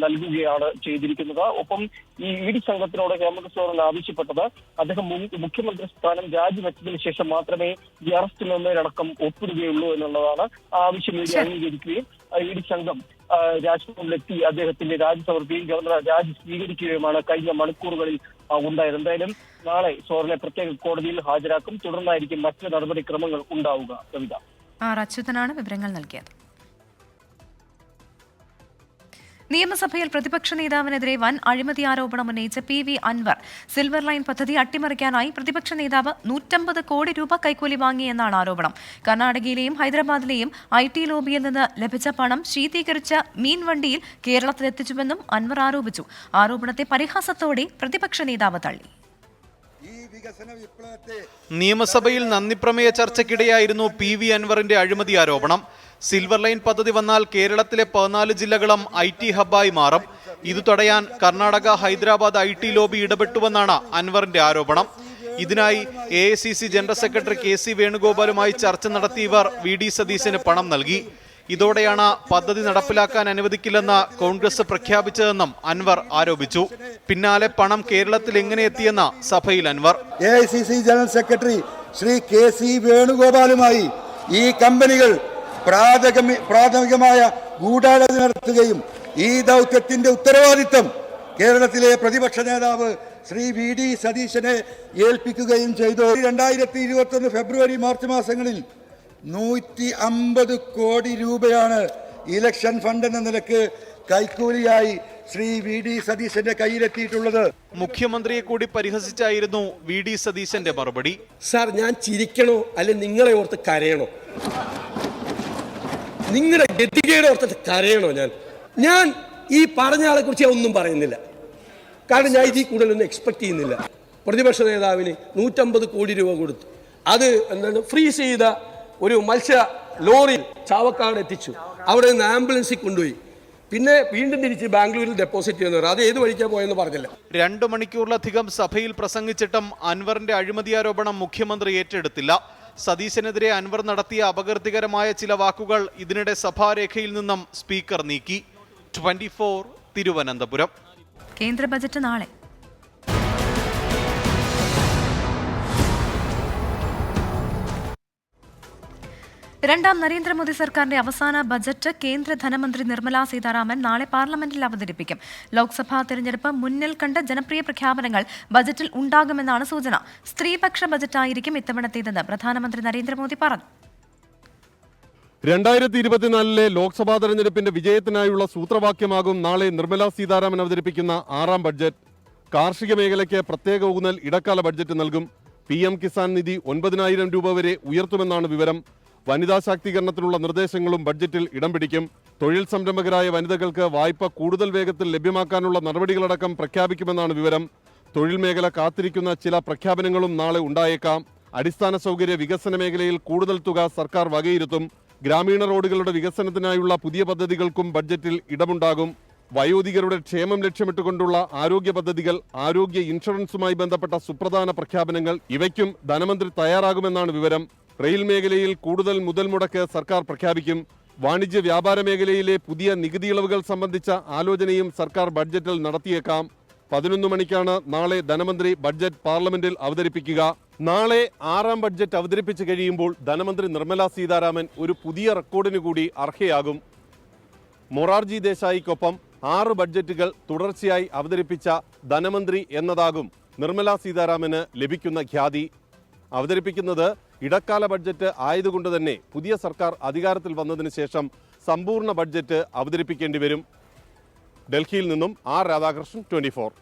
[SPEAKER 8] നൽകുകയാണ് ചെയ്തിരിക്കുന്നത്. ഒപ്പം ഈ ED സംഘത്തിനോട് ഹേമന്ത് സോറൻ ആവശ്യപ്പെട്ടത് അദ്ദേഹം മുഖ്യമന്ത്രി സ്ഥാനം രാജിവെച്ചതിന് ശേഷം മാത്രമേ ഈ അറസ്റ്റ് മെമ്മോയടക്കം ഒപ്പിടുകയുള്ളൂ എന്നുള്ളതാണ്. ആവശ്യം ED അംഗീകരിക്കുകയും ED സംഘം രാജ്ഭവനിലെത്തി അദ്ദേഹത്തിന്റെ രാജി സമർപ്പിക്കുകയും ഗവർണർ രാജി സ്വീകരിക്കുകയുമാണ് കഴിഞ്ഞ മണിക്കൂറുകളിൽ ഉണ്ടായത്. എന്തായാലും നാളെ സോറിനെ പ്രത്യേക കോടതിയിൽ ഹാജരാക്കും. തുടർന്നായിരിക്കും മറ്റ് നടപടിക്രമങ്ങൾ ഉണ്ടാവുക. കവിത
[SPEAKER 1] അച്യുതനാണ് വിവരങ്ങൾ നൽകിയത്. നിയമസഭയിൽ പ്രതിപക്ഷ നേതാവിനെതിരെ വൻ അഴിമതി ആരോപണം ഉന്നയിച്ച PV അൻവർ സിൽവർ ലൈൻ പദ്ധതി അട്ടിമറിക്കാനായി പ്രതിപക്ഷ നേതാവ് 150 കോടി രൂപ കൈക്കൂലി വാങ്ങിയെന്നാണ് ആരോപണം. കർണാടകയിലെയും ഹൈദരാബാദിലെയും IT ലോബിയിൽ നിന്ന് ലഭിച്ച പണം ശീതീകരിച്ച മീൻ വണ്ടിയിൽ കേരളത്തിലെത്തിച്ചുവെന്നും അൻവർ ആരോപിച്ചു. ആരോപണത്തെ പരിഹാസത്തോടെ പ്രതിപക്ഷ നേതാവ് തള്ളി.
[SPEAKER 9] നിയമസഭയിൽ നന്ദിപ്രമേയ ചർച്ചയ്ക്കിടെയായിരുന്നു PV അൻവറിന്റെ അഴിമതി ആരോപണം. സിൽവർ ലൈൻ പദ്ധതി വന്നാൽ കേരളത്തിലെ 14 ജില്ലകളും IT ഹബ്ബായി മാറും. ഇത് തടയാൻ കർണാടക, ഹൈദരാബാദ് IT ലോബി ഇടപെട്ടുവെന്നാണ് അൻവറിന്റെ ആരോപണം. ഇതിനായി AICC ജനറൽ സെക്രട്ടറി KC വേണുഗോപാലുമായി ചർച്ച നടത്തിയവർ VD സതീശന് പണം നൽകി. ഇതോടെയാണ് പദ്ധതി നടപ്പിലാക്കാൻ അനുവദിക്കില്ലെന്ന് കോൺഗ്രസ് പ്രഖ്യാപിച്ചതെന്നും അൻവർ ആരോപിച്ചു. പിന്നാലെ പണം കേരളത്തിൽ എങ്ങനെ എത്തിയെന്ന് സഭയിൽ Anvar.
[SPEAKER 10] AICC general secretary Shri KC വേണുഗോപാലുമായി ഈ കമ്പനികൾ പ്രാഥമികമായ ഗൂഢാലോചന നടത്തുകയും ഈ ദൗത്യത്തിന്റെ ഉത്തരവാദിത്തം കേരളത്തിലെ പ്രതിപക്ഷ നേതാവ് ശ്രീ VD സതീശനെ ഏൽപ്പിക്കുകയും ചെയ്തു. 2021 ഫെബ്രുവരി മാർച്ച് മാസങ്ങളിൽ 150 കോടി രൂപയാണ് ഇലക്ഷൻ ഫണ്ട് എന്ന നിലക്ക് കൈക്കൂലിയായി ശ്രീ VD സതീശന്റെ കയ്യിലെത്തിയിട്ടുള്ളത്.
[SPEAKER 9] മുഖ്യമന്ത്രിയെ കൂടി പരിഹസിച്ചായിരുന്നു VD സതീശന്റെ മറുപടി.
[SPEAKER 7] സാർ, ഞാൻ ചിരിക്കണോ അല്ലെ നിങ്ങളെ ഓർത്ത് കരയണോ? നിങ്ങളുടെ ഗതികേട് ഓർത്തിട്ട് കരയണോ? ഞാൻ ഈ പറഞ്ഞ ആളെ കുറിച്ച് ഒന്നും പറയുന്നില്ല. കാരണം ഞാൻ ഇതിൽ കൂടുതലൊന്നും എക്സ്പെക്ട് ചെയ്യുന്നില്ല. പ്രതിപക്ഷ നേതാവിന് 150 കോടി രൂപ കൊടുത്തു. അത് ഫ്രീസ് ചെയ്ത ഒരു മത്സ്യ ലോറി ചാവക്കാട് എത്തിച്ചു. അവിടെ നിന്ന് ആംബുലൻസിൽ കൊണ്ടുപോയി. പിന്നെ വീണ്ടും തിരിച്ച് ബാംഗ്ലൂരിൽ ഡെപ്പോസിറ്റ് ചെയ്യുന്നവർ അത് ഏത് വഴിക്കാ പോയെന്ന് പറഞ്ഞില്ല.
[SPEAKER 9] 2 മണിക്കൂറിലധികം സഭയിൽ പ്രസംഗിച്ചിട്ടും അൻവറിന്റെ അഴിമതി ആരോപണം മുഖ്യമന്ത്രി ഏറ്റെടുത്തില്ല. സതീശനെതിരെ അൻവർ നടത്തിയ അപകീർത്തികരമായ ചില വാക്കുകൾ ഇതിനിടെ സഭാരേഖയിൽ നിന്നും സ്പീക്കർ നീക്കി. 24 തിരുവനന്തപുരം.
[SPEAKER 1] കേന്ദ്ര ബജറ്റ് നാളെ. രണ്ടാം നരേന്ദ്രമോദി സർക്കാരിന്റെ അവസാന ബജറ്റ് കേന്ദ്ര ധനമന്ത്രി നിർമ്മലാ സീതാരാമൻ നാളെ പാർലമെന്റിൽ അവതരിപ്പിക്കും. ലോക്സഭാ തെരഞ്ഞെടുപ്പ് മുന്നിൽ കണ്ട് ജനപ്രിയ പ്രഖ്യാപനങ്ങൾ ബജറ്റിൽ ഉണ്ടാകുമെന്നാണ് സൂചന. സ്ത്രീപക്ഷ ബജറ്റായിരിക്കും ഇത്തവണത്തേതെന്ന് പ്രധാനമന്ത്രി നരേന്ദ്രമോദി പറഞ്ഞു.
[SPEAKER 11] 2024 ലോക്സഭാ തെരഞ്ഞെടുപ്പിന്റെ വിജയത്തിനായുള്ള സൂത്രവാക്യമാകും നാളെ നിർമ്മലാ സീതാരാമൻ അവതരിപ്പിക്കുന്ന 6ാം ബഡ്ജറ്റ്. കാർഷിക മേഖലയ്ക്ക് പ്രത്യേക ഊന്നൽ ഇടക്കാല ബഡ്ജറ്റ് നൽകും. PM കിസാൻ നിധി 9,000 രൂപ വരെ ഉയർത്തുമെന്നാണ് വിവരം. വനിതാ ശാക്തീകരണത്തിനുള്ള നിർദ്ദേശങ്ങളും ബഡ്ജറ്റിൽ ഇടം പിടിക്കും. തൊഴിൽ സംരംഭകരായ വനിതകൾക്ക് വായ്പ കൂടുതൽ വേഗത്തിൽ ലഭ്യമാക്കാനുള്ള നടപടികളടക്കം പ്രഖ്യാപിക്കുമെന്നാണ് വിവരം. തൊഴിൽ മേഖല കാത്തിരിക്കുന്ന ചില പ്രഖ്യാപനങ്ങളും നാളെ ഉണ്ടായേക്കാം. അടിസ്ഥാന സൗകര്യ വികസന മേഖലയിൽ കൂടുതൽ തുക സർക്കാർ വകയിരുത്തും. ഗ്രാമീണ റോഡുകളുടെ വികസനത്തിനായുള്ള പുതിയ പദ്ധതികൾക്കും ബഡ്ജറ്റിൽ ഇടമുണ്ടാകും. വയോധികരുടെ ക്ഷേമം ലക്ഷ്യമിട്ടുകൊണ്ടുള്ള ആരോഗ്യ പദ്ധതികൾ, ആരോഗ്യ ഇൻഷുറൻസുമായി ബന്ധപ്പെട്ട സുപ്രധാന പ്രഖ്യാപനങ്ങൾ ഇവയ്ക്കും ധനമന്ത്രി തയ്യാറാകുമെന്നാണ് വിവരം. റെയിൽ മേഖലയിൽ കൂടുതൽ മുതൽ മുടക്ക് സർക്കാർ പ്രഖ്യാപിക്കും. വാണിജ്യ വ്യാപാര മേഖലയിലെ പുതിയ നികുതി ഇളവുകൾ സംബന്ധിച്ച ആലോചനയും സർക്കാർ ബഡ്ജറ്റിൽ നടത്തിയേക്കാം. 11 മണിക്കാണ് നാളെ ധനമന്ത്രി ബഡ്ജറ്റ് പാർലമെന്റിൽ അവതരിപ്പിക്കുക. നാളെ 6ാം ബഡ്ജറ്റ് അവതരിപ്പിച്ചു കഴിയുമ്പോൾ ധനമന്ത്രി നിർമ്മലാ സീതാരാമൻ ഒരു പുതിയ റെക്കോർഡിന് കൂടി അർഹയാകും. മൊറാർജി ദേശായിക്കൊപ്പം 6 ബഡ്ജറ്റുകൾ തുടർച്ചയായി അവതരിപ്പിച്ച ധനമന്ത്രി എന്നതാകും നിർമ്മലാ സീതാരാമന് ലഭിക്കുന്ന ഖ്യാതി. അവതരിപ്പിക്കുന്നത് ഇടക്കാല ബഡ്ജറ്റ് ആയതുകൊണ്ട് തന്നെ പുതിയ സർക്കാർ അധികാരത്തിൽ വന്നതിന് ശേഷം സമ്പൂർണ്ണ ബഡ്ജറ്റ് അവതരിപ്പിക്കേണ്ടി വരും. ഡൽഹിയിൽ നിന്നും R. രാധാകൃഷ്ണൻ, 24.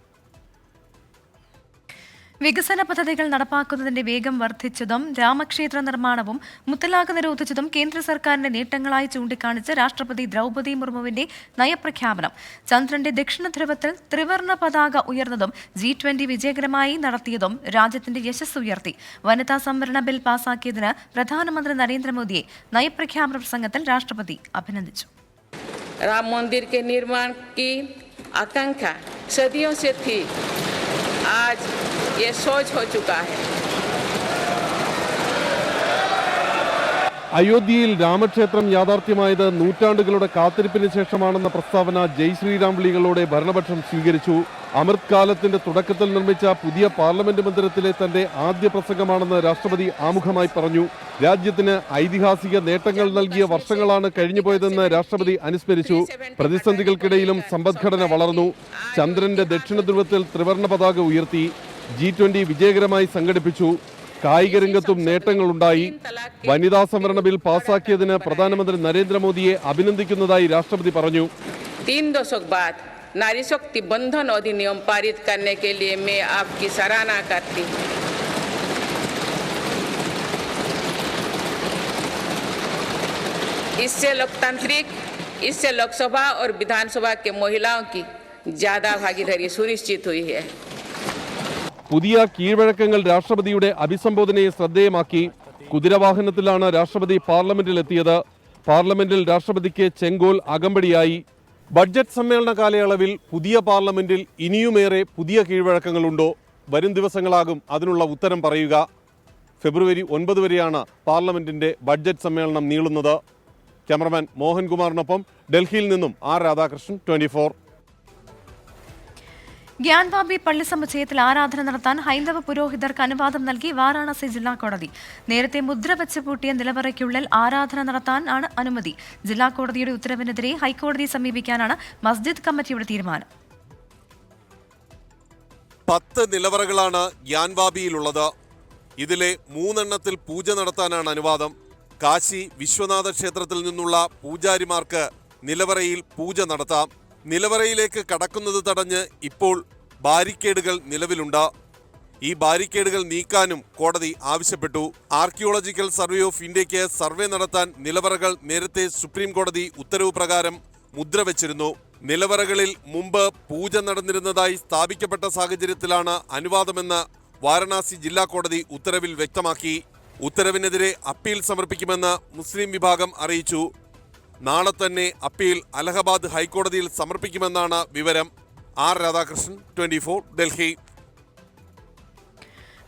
[SPEAKER 1] വികസന പദ്ധതികൾ നടപ്പാക്കുന്നതിന്റെ വേഗം വർദ്ധിച്ചതും രാമക്ഷേത്ര നിർമ്മാണവും മുത്തലാഖ് നിരോധിച്ചതും കേന്ദ്ര സർക്കാരിന്റെ നേട്ടങ്ങളായി ചൂണ്ടിക്കാണിച്ച് രാഷ്ട്രപതി ദ്രൗപദി മുർമുവിന്റെ നയപ്രഖ്യാപനം. ചന്ദ്രന്റെ ദക്ഷിണ ധ്രുവത്തിൽ ത്രിവർണ്ണ പതാക ഉയർന്നതും G20 വിജയകരമായി നടത്തിയതും രാജ്യത്തിന്റെ യശസ് ഉയർത്തി. വനിതാ സംവരണ ബിൽ പാസാക്കിയതിന് പ്രധാനമന്ത്രി നരേന്ദ്രമോദിയെ നയപ്രഖ്യാപന പ്രസംഗത്തിൽ രാഷ്ട്രപതി അഭിനന്ദിച്ചു.
[SPEAKER 12] राम मंदिर के निर्माण की आकांक्षा सदियों से थी, आज ये सोच हो चुका है.
[SPEAKER 11] അയോധ്യയിൽ രാമക്ഷേത്രം യാഥാർത്ഥ്യമായത് നൂറ്റാണ്ടുകളുടെ കാത്തിരിപ്പിന് ശേഷമാണെന്ന പ്രസ്താവന ജയ് ശ്രീറാം വിളികളോടെ ഭരണപക്ഷം സ്വീകരിച്ചു. അമൃത് കാലത്തിന്റെ തുടക്കത്തിൽ നിർമ്മിച്ച പുതിയ പാർലമെന്റ് മന്ദിരത്തിലെ തന്റെ ആദ്യ പ്രസംഗമാണെന്ന് രാഷ്ട്രപതി ആമുഖമായി പറഞ്ഞു. രാജ്യത്തിന് ഐതിഹാസിക നേട്ടങ്ങൾ നൽകിയ വർഷങ്ങളാണ് കഴിഞ്ഞുപോയതെന്ന് രാഷ്ട്രപതി അനുസ്മരിച്ചു. പ്രതിസന്ധികൾക്കിടയിലും സമ്പദ്ഘടന വളർന്നു. ചന്ദ്രന്റെ ദക്ഷിണ ധ്രുവത്തിൽ ത്രിവർണ്ണ പതാക ഉയർത്തി. G20 വിജയകരമായി സംഘടിപ്പിച്ചു. കായിക രംഗത്തും നേട്ടങ്ങളുണ്ടായി. വനിതാ സംവരണ ബിൽ പാസാക്കിയതിന് പ്രധാനമന്ത്രി നരേന്ദ്രമോദിയെ അഭിനന്ദിക്കുന്നതായി രാഷ്ട്രപതി പറഞ്ഞു.
[SPEAKER 12] 3 दशक बाद नारी शक्ति बंधन अधिनियम पारित करने के लिए मैं आपकी सराहना करती हूँ. इससे लोकसभा और विधानसभा के महिलाओं की ज्यादा भागीदारी सुनिश्चित हुई है.
[SPEAKER 11] പുതിയ കീഴ്വഴക്കങ്ങൾ രാഷ്ട്രപതിയുടെ അഭിസംബോധനയെ ശ്രദ്ധേയമാക്കി. കുതിരവാഹനത്തിലാണ് രാഷ്ട്രപതി പാർലമെന്റിലെത്തിയത്. പാർലമെന്റിൽ രാഷ്ട്രപതിക്ക് ചെങ്കോൽ അകമ്പടിയായി. ബഡ്ജറ്റ് സമ്മേളന കാലയളവിൽ പുതിയ പാർലമെന്റിൽ ഇനിയുമേറെ പുതിയ കീഴ്വഴക്കങ്ങളുണ്ടോ? വരും ദിവസങ്ങളാകും അതിനുള്ള ഉത്തരം പറയുക. ഫെബ്രുവരി 9 വരെയാണ് പാർലമെന്റിന്റെ ബഡ്ജറ്റ് സമ്മേളനം നീളുന്നത്. ക്യാമറമാൻ മോഹൻകുമാറിനൊപ്പം ഡൽഹിയിൽ നിന്നും ആർ രാധാകൃഷ്ണൻ, 24.
[SPEAKER 1] ഗ്യാൻവാബി പള്ളി സമുച്ചയത്തിൽ ആരാധന നടത്താൻ ഹൈന്ദവ പുരോഹിതർക്ക് അനുവാദം നൽകി വാരാണസി ജില്ലാ കോടതി. നേരത്തെ മുദ്ര വെച്ച് പൂട്ടിയ നിലവറയ്ക്കുള്ളിൽ ആരാധന നടത്താനാണ് അനുമതി. ജില്ലാ കോടതിയുടെ ഉത്തരവിനെതിരെ ഹൈക്കോടതിയെ സമീപിക്കാനാണ് മസ്ജിദ് കമ്മിറ്റിയുടെ തീരുമാനം.
[SPEAKER 11] 10 നിലവറകളാണ് ഗ്യാൻവാബിയിലുള്ളത്. ഇതിലെ 3 എണ്ണത്തിൽ പൂജ നടത്താനാണ് അനുവാദം. കാശി വിശ്വനാഥ ക്ഷേത്രത്തിൽ നിന്നുള്ള പൂജാരിമാർക്ക് നിലവറയിൽ പൂജ നടത്താം. നിലവറയിലേക്ക് കടക്കുന്നത് തടഞ്ഞ് ഇപ്പോൾ ബാരിക്കേഡുകൾ നിലവിലുണ്ട്. ഈ ബാരിക്കേഡുകൾ നീക്കാനും കോടതി ആവശ്യപ്പെട്ടു. ആർക്കിയോളജിക്കൽ സർവേ ഓഫ് ഇന്ത്യക്ക് സർവേ നടത്താൻ നിലവറകൾ നേരത്തെ സുപ്രീം കോടതി ഉത്തരവ് പ്രകാരം മുദ്ര വെച്ചിരുന്നു. നിലവറകളിൽ മുമ്പ് പൂജ നടന്നിരുന്നതായി സ്ഥാപിക്കപ്പെട്ട സാഹചര്യത്തിലാണ് അനുവാദമെന്ന് വാരണാസി ജില്ലാ കോടതി ഉത്തരവിൽ വ്യക്തമാക്കി. ഉത്തരവിനെതിരെ അപ്പീൽ സമർപ്പിക്കുമെന്ന് മുസ്ലിം വിഭാഗം അറിയിച്ചു. നാളെ തന്നെ അപ്പീൽ അലഹബാദ് ഹൈക്കോടതിയിൽ സമർപ്പിക്കുമെന്നാണ് വിവരം. ആർ രാധാകൃഷ്ണൻ, 24, ഡൽഹി.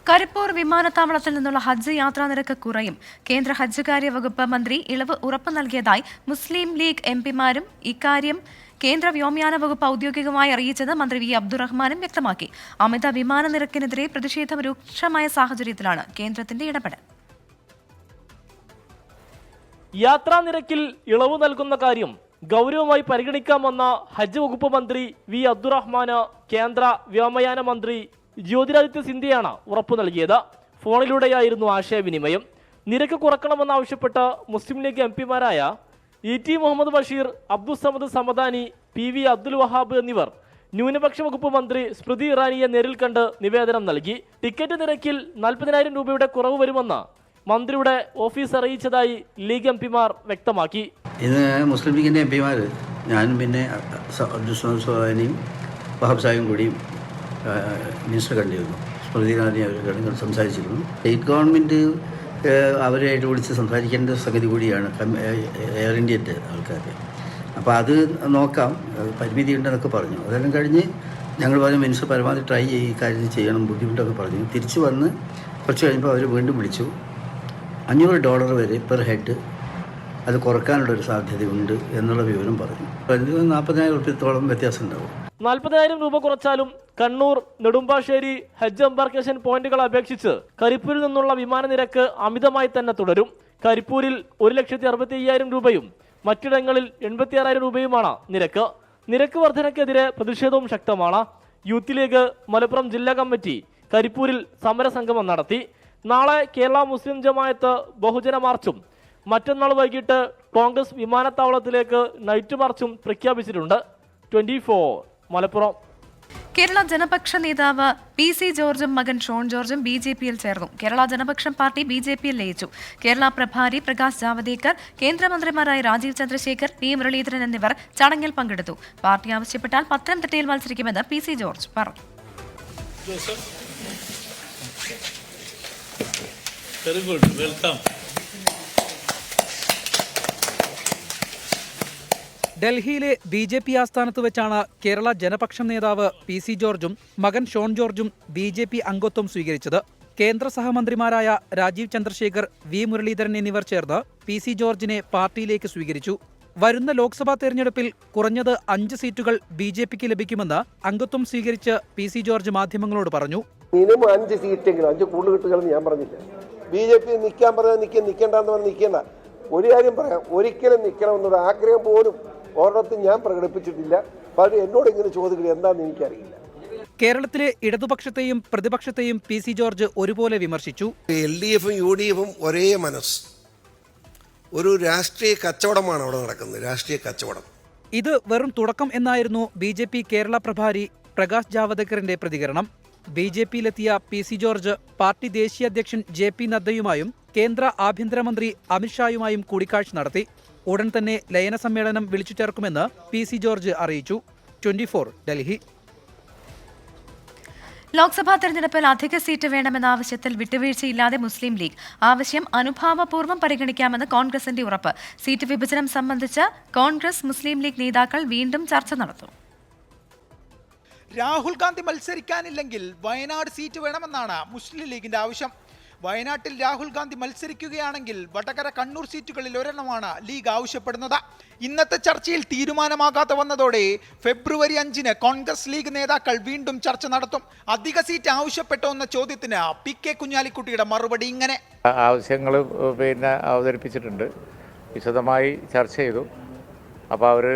[SPEAKER 1] കരിപ്പൂർ വിമാനത്താവളത്തിൽ നിന്നുള്ള ഹജ്ജ് യാത്രാ നിരക്ക് കുറയും. കേന്ദ്ര ഹജ്ജ് കാര്യ വകുപ്പ് മന്ത്രി ഇളവ് ഉറപ്പു നൽകിയതായി മുസ്ലിം ലീഗ് എംപിമാരും ഇക്കാര്യം കേന്ദ്ര വ്യോമയാന വകുപ്പ് ഔദ്യോഗികമായി അറിയിച്ചത് മന്ത്രി വി അബ്ദുറഹ്മാനും വ്യക്തമാക്കി. അമിത വിമാന നിരക്കിനെതിരെ പ്രതിഷേധം രൂക്ഷമായ സാഹചര്യത്തിലാണ് കേന്ദ്രത്തിന്റെ ഇടപെടൽ.
[SPEAKER 13] യാത്രാ നിരക്കിൽ ഇളവ് നൽകുന്ന കാര്യം ഗൗരവമായി പരിഗണിക്കാമെന്ന ഹജ്ജ് വകുപ്പ് മന്ത്രി വി അബ്ദുറഹ്മാന് കേന്ദ്ര വ്യോമയാന മന്ത്രി ജ്യോതിരാദിത്യ സിന്ധ്യയാണ് ഉറപ്പു നൽകിയത്. ഫോണിലൂടെയായിരുന്നു ആശയവിനിമയം. നിരക്ക് കുറക്കണമെന്നാവശ്യപ്പെട്ട് മുസ്ലിം ലീഗ് എംപിമാരായ ET മുഹമ്മദ് ബഷീർ, അബ്ദുസമദ് സമദാനി, PV അബ്ദുൽ വഹാബ് എന്നിവർ ന്യൂനപക്ഷ വകുപ്പ് മന്ത്രി സ്മൃതി ഇറാനിയെ നേരിൽ കണ്ട് നിവേദനം നൽകി. ടിക്കറ്റ് നിരക്കിൽ 40,000 രൂപയുടെ കുറവ് വരുമെന്ന് മന്ത്രിയുടെ ഓഫീസ് അറിയിച്ചതായി ലീഗ് എംപിമാർ വ്യക്തമാക്കി.
[SPEAKER 14] ഇന്ന് മുസ്ലിം ലീഗിൻ്റെ എംപിമാർ ഞാനും പിന്നെ അബ്ദുസ്സമദ് വഹാബ് സാഹിബും കൂടി മിനിസ്റ്റർ കണ്ടിരുന്നു. സ്മൃതി ഇറാനി അവർ സംസാരിച്ചിരുന്നു. സ്റ്റേറ്റ് ഗവൺമെൻറ് അവരായിട്ട് വിളിച്ച് സംസാരിക്കേണ്ട സംഗതി കൂടിയാണ് എയർ ഇന്ത്യൻ്റെ ആൾക്കാർ. അപ്പോൾ അത് നോക്കാം, പരിമിതി ഉണ്ടെന്നൊക്കെ പറഞ്ഞു. അതെല്ലാം കഴിഞ്ഞ് ഞങ്ങൾ പറഞ്ഞു മിനിസ്റ്റർ പരമാവധി ട്രൈ ഈ കാര്യം ചെയ്യണം, ബുദ്ധിമുട്ടൊക്കെ പറഞ്ഞു. തിരിച്ചു വന്ന് കുറച്ച് കഴിയുമ്പോൾ അവർ വീണ്ടും വിളിച്ചു. $500 വരെ പെർ ഹെഡ് അത് കുറക്കാനുള്ളൊരു സാധ്യതയുണ്ട് എന്നുള്ള വിവരം പറഞ്ഞു. 40,000 രൂപയോളം വ്യത്യാസം ഉണ്ടാവും.
[SPEAKER 13] 40,000 രൂപ കുറച്ചാലും കണ്ണൂർ, നെടുമ്പാശ്ശേരി ഹജ്ജ് എംബാർക്കേഷൻ പോയിന്റുകൾ അപേക്ഷിച്ച് കരിപ്പൂരിൽ നിന്നുള്ള വിമാന നിരക്ക് അമിതമായി തന്നെ തുടരും. കരിപ്പൂരിൽ 1,65,000 രൂപയും മറ്റിടങ്ങളിൽ 86,000 രൂപയുമാണ് നിരക്ക്. നിരക്ക് വർധനയ്ക്കെതിരെ പ്രതിഷേധവും ശക്തമാണ്. യൂത്ത് ലീഗ് മലപ്പുറം ജില്ലാ കമ്മിറ്റി കരിപ്പൂരിൽ സമരസംഗമം നടത്തി. നാളെ കേരള മുസ്ലിം ജമാഅത്ത് ബഹുജന മാർച്ചും മറ്റന്നാൾ വൈകിട്ട് കോൺഗ്രസ് വിമാനത്താവളത്തിലേക്ക് നൈറ്റ് മാർച്ചും പ്രഖ്യാപിച്ചിട്ടുണ്ട്. 24 മലപ്പുറം.
[SPEAKER 1] കേരള ജനപക്ഷ നേതാവ് PC ജോർജും മകൻ ഷോൺ ജോർജും BJPയിൽ ചേർന്നു. കേരള ജനപക്ഷം പാർട്ടി BJPയിൽ ലയിച്ചു. കേരള പ്രഭാരി പ്രകാശ് ജാവദേക്കർ, കേന്ദ്രമന്ത്രിമാരായ രാജീവ് ചന്ദ്രശേഖർ, P മുരളീധരൻ എന്നിവർ ചടങ്ങിൽ പങ്കെടുത്തു. പാർട്ടി ആവശ്യപ്പെട്ടാൽ പത്തനംതിട്ടയിൽ മത്സരിക്കുമെന്ന് PC ജോർജ് പറഞ്ഞു.
[SPEAKER 5] ഡൽഹിയിലെ BJP ആസ്ഥാനത്ത് വെച്ചാണ് കേരള ജനപക്ഷം നേതാവ് PC ജോർജും മകൻ ഷോൺ ജോർജും BJP അംഗത്വം സ്വീകരിച്ചത്. കേന്ദ്ര സഹമന്ത്രിമാരായ രാജീവ് ചന്ദ്രശേഖർ, V മുരളീധരൻ എന്നിവർ ചേർന്ന് PC ജോർജിനെ പാർട്ടിയിലേക്ക് സ്വീകരിച്ചു. വരുന്ന ലോക്സഭാ തെരഞ്ഞെടുപ്പിൽ കുറഞ്ഞത് 5 സീറ്റുകൾ BJPക്ക് ലഭിക്കുമെന്ന് അംഗത്വം സ്വീകരിച്ച് PC ജോർജ് മാധ്യമങ്ങളോട് പറഞ്ഞു.
[SPEAKER 15] മിനിമം 5 സീറ്റെങ്കിലും, 5 കൂടുതൽ കിട്ടുകയെന്ന് ഞാൻ പറഞ്ഞില്ല. BJP നിൽക്കാൻ പറഞ്ഞാൽ നിൽക്കേണ്ടെന്ന് പറഞ്ഞ് നിൽക്കേണ്ട. ഒരു കാര്യം പറയാം, ഒരിക്കലും നിൽക്കണമെന്നൊരു ആഗ്രഹം പോലും ഒരിടത്തും ഞാൻ പ്രകടിപ്പിച്ചിട്ടില്ല. പക്ഷേ എന്നോട് ഇങ്ങനെ ചോദിക്കുന്നത് എന്താണെന്ന് എനിക്കറിയില്ല.
[SPEAKER 5] കേരളത്തിലെ ഇടതുപക്ഷത്തെയും പ്രതിപക്ഷത്തെയും PC ജോർജ് ഒരുപോലെ വിമർശിച്ചു.
[SPEAKER 15] LDFും UDFും ഒരേ മനസ്സ്, ഒരു രാഷ്ട്രീയ കച്ചവടമാണ് അവിടെ നടക്കുന്നത്, രാഷ്ട്രീയ കച്ചവടം.
[SPEAKER 5] ഇത് വെറും തുടക്കം എന്നായിരുന്നു BJP കേരള പ്രഭാരി പ്രകാശ് ജാവദേക്കറിന്റെ പ്രതികരണം. BJPയിലെത്തിയ PC ജോർജ് പാർട്ടി ദേശീയ അധ്യക്ഷൻ JP നദ്ദയുമായും കേന്ദ്ര ആഭ്യന്തരമന്ത്രി അമിത്ഷായുമായും കൂടിക്കാഴ്ച നടത്തി. ഉടൻ തന്നെ ലയന സമ്മേളനം വിളിച്ചു ചേർക്കുമെന്ന് PC ജോർജ് അറിയിച്ചു. 24 ഡൽഹി.
[SPEAKER 1] ലോക്സഭാ തെരഞ്ഞെടുപ്പിൽ അധിക സീറ്റ് വേണമെന്ന ആവശ്യത്തിൽ വിട്ടുവീഴ്ചയില്ലാതെ മുസ്ലിം ലീഗ്. ആവശ്യം അനുഭാവപൂർവ്വം പരിഗണിക്കാമെന്ന് കോൺഗ്രസിന്റെ ഉറപ്പ്. സീറ്റ് വിഭജനം സംബന്ധിച്ച് കോൺഗ്രസ് മുസ്ലിം ലീഗ് നേതാക്കൾ വീണ്ടും ചർച്ച നടത്തും.
[SPEAKER 16] രാഹുൽ ഗാന്ധി മത്സരിക്കാനില്ലെങ്കിൽ വയനാട് സീറ്റ് വേണമെന്നാണ് മുസ്ലിം ലീഗിന്റെ ആവശ്യം. വയനാട്ടിൽ രാഹുൽ ഗാന്ധി മത്സരിക്കുകയാണെങ്കിൽ വടകര, കണ്ണൂർ സീറ്റുകളിൽ ഒരെണ്ണമാണ് ലീഗ് ആവശ്യപ്പെടുന്നത്. ഇന്നത്തെ ചർച്ചയിൽ തീരുമാനമാകാതെ വന്നതോടെ ഫെബ്രുവരി 5-ന് കോൺഗ്രസ് ലീഗ് നേതാക്കൾ വീണ്ടും ചർച്ച നടത്തും. അധിക സീറ്റ് ആവശ്യപ്പെട്ടോ എന്ന ചോദ്യത്തിന് PK കുഞ്ഞാലിക്കുട്ടിയുടെ മറുപടി ഇങ്ങനെ:
[SPEAKER 17] ആവശ്യങ്ങൾ അവതരിപ്പിച്ചിട്ടുണ്ട്, വിശദമായി ചർച്ച ചെയ്തു. അപ്പോൾ അവർ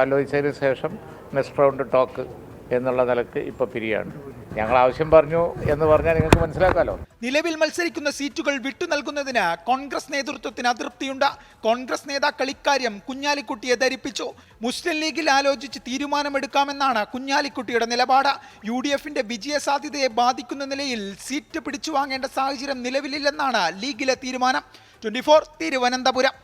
[SPEAKER 17] ആലോചിച്ചതിന് ശേഷം നെക്സ്റ്റ് റൗണ്ട് ടോക്ക് എന്നുള്ള നിലക്ക് ഇപ്പോൾ പിരിയാണ്. ഞങ്ങൾ ആവശ്യം പറഞ്ഞു എന്ന് പറഞ്ഞാൽ നിങ്ങൾക്ക് മനസ്സിലാക്കാമല്ലോ.
[SPEAKER 16] നിലവിൽ മത്സരിക്കുന്ന സീറ്റുകൾ വിട്ടു നൽകുന്നതിന് കോൺഗ്രസ് നേതൃത്വത്തിന് അതൃപ്തിയുണ്ട്. കോൺഗ്രസ് നേതാക്കൾ ഇക്കാര്യം കുഞ്ഞാലിക്കുട്ടിയെ ധരിപ്പിച്ചു. മുസ്ലിം ലീഗിൽ ആലോചിച്ച് തീരുമാനമെടുക്കാമെന്നാണ് കുഞ്ഞാലിക്കുട്ടിയുടെ നിലപാട്. UDFന്റെ വിജയ സാധ്യതയെ ബാധിക്കുന്ന നിലയിൽ സീറ്റ് പിടിച്ചു വാങ്ങേണ്ട സാഹചര്യം നിലവിലില്ലെന്നാണ് ലീഗിലെ തീരുമാനം. 24 തിരുവനന്തപുരം.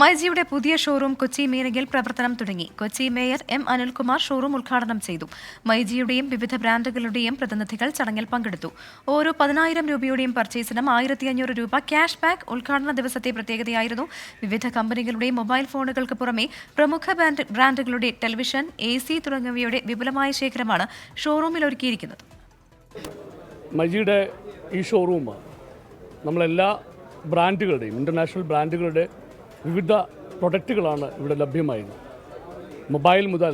[SPEAKER 1] മൈജിയുടെ പുതിയ ഷോറൂം കൊച്ചി മീനങ്ങിൽ പ്രവർത്തനം തുടങ്ങി. Kochi mayor M. Anilkumar showroom ഉദ്ഘാടനം ചെയ്തു. മൈജിയുടെയും വിവിധ ബ്രാൻഡുകളുടെയും പ്രതിനിധികൾ ചടങ്ങിൽ പങ്കെടുത്തു. ഓരോ 10,000 രൂപയുടെയും പർച്ചേസിനും 1,500 രൂപ ക്യാഷ് ബാക്ക് ഉദ്ഘാടന ദിവസത്തെ പ്രത്യേകതയായിരുന്നു. വിവിധ കമ്പനികളുടെയും മൊബൈൽ ഫോണുകൾക്ക് പുറമെ പ്രമുഖ ബ്രാൻഡുകളുടെ ടെലിവിഷൻ, AC തുടങ്ങിയവയുടെ വിപുലമായ ശേഖരമാണ് ഷോറൂമിൽ ഒരുക്കിയിരിക്കുന്നത്.
[SPEAKER 18] മൈജിയുടെ ഈ ഷോറൂം നമ്മളെല്ലാ ബ്രാൻഡുകളുടെയും ഇൻ്റർനാഷണൽ ബ്രാൻഡുകളുടെ വിവിധ പ്രൊഡക്റ്റുകളാണ് ഇവിടെ ലഭ്യമായത്. മൊബൈൽ മുതൽ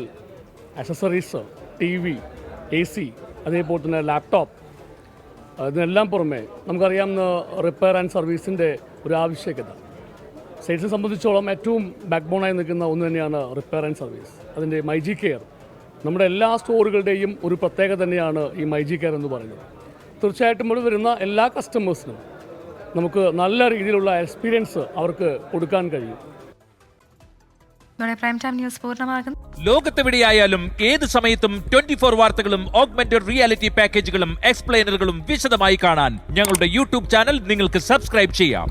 [SPEAKER 18] അക്സസറീസ്, TV, AC, അതേപോലെ തന്നെ ലാപ്ടോപ്പ്, ഇതിനെല്ലാം പുറമെ നമുക്കറിയാവുന്ന റിപ്പയർ ആൻഡ് സർവീസിൻ്റെ ഒരു ആവശ്യകത. സെയിൽസിനെ സംബന്ധിച്ചോളം ഏറ്റവും ബാക്ക് ബോണായി നിൽക്കുന്ന ഒന്ന് തന്നെയാണ് റിപ്പയർ ആൻഡ് സർവീസ്. അതിൻ്റെ മൈജി കെയർ നമ്മുടെ എല്ലാ സ്റ്റോറുകളുടെയും ഒരു പ്രത്യേകത തന്നെയാണ് ഈ മൈജി കെയർ എന്ന് പറയുന്നത്. തീർച്ചയായിട്ടും ഇവിടെ വരുന്ന എല്ലാ കസ്റ്റമേഴ്സിനും നമുക്ക് നല്ല രീതിയിലുള്ള എക്സ്പീരിയൻസ് അവർക്ക് കൊടുക്കാൻ കഴിയും.
[SPEAKER 19] ലോകത്തെവിടെയായാലും ഏത് സമയത്തും 24 വാർത്തകളും ഓഗ്മെന്റഡ് റിയാലിറ്റി പാക്കേജുകളും എക്സ്പ്ലെയിനറുകളും വിശദമായി കാണാൻ ഞങ്ങളുടെ YouTube ചാനൽ നിങ്ങൾക്ക് സബ്സ്ക്രൈബ് ചെയ്യാം.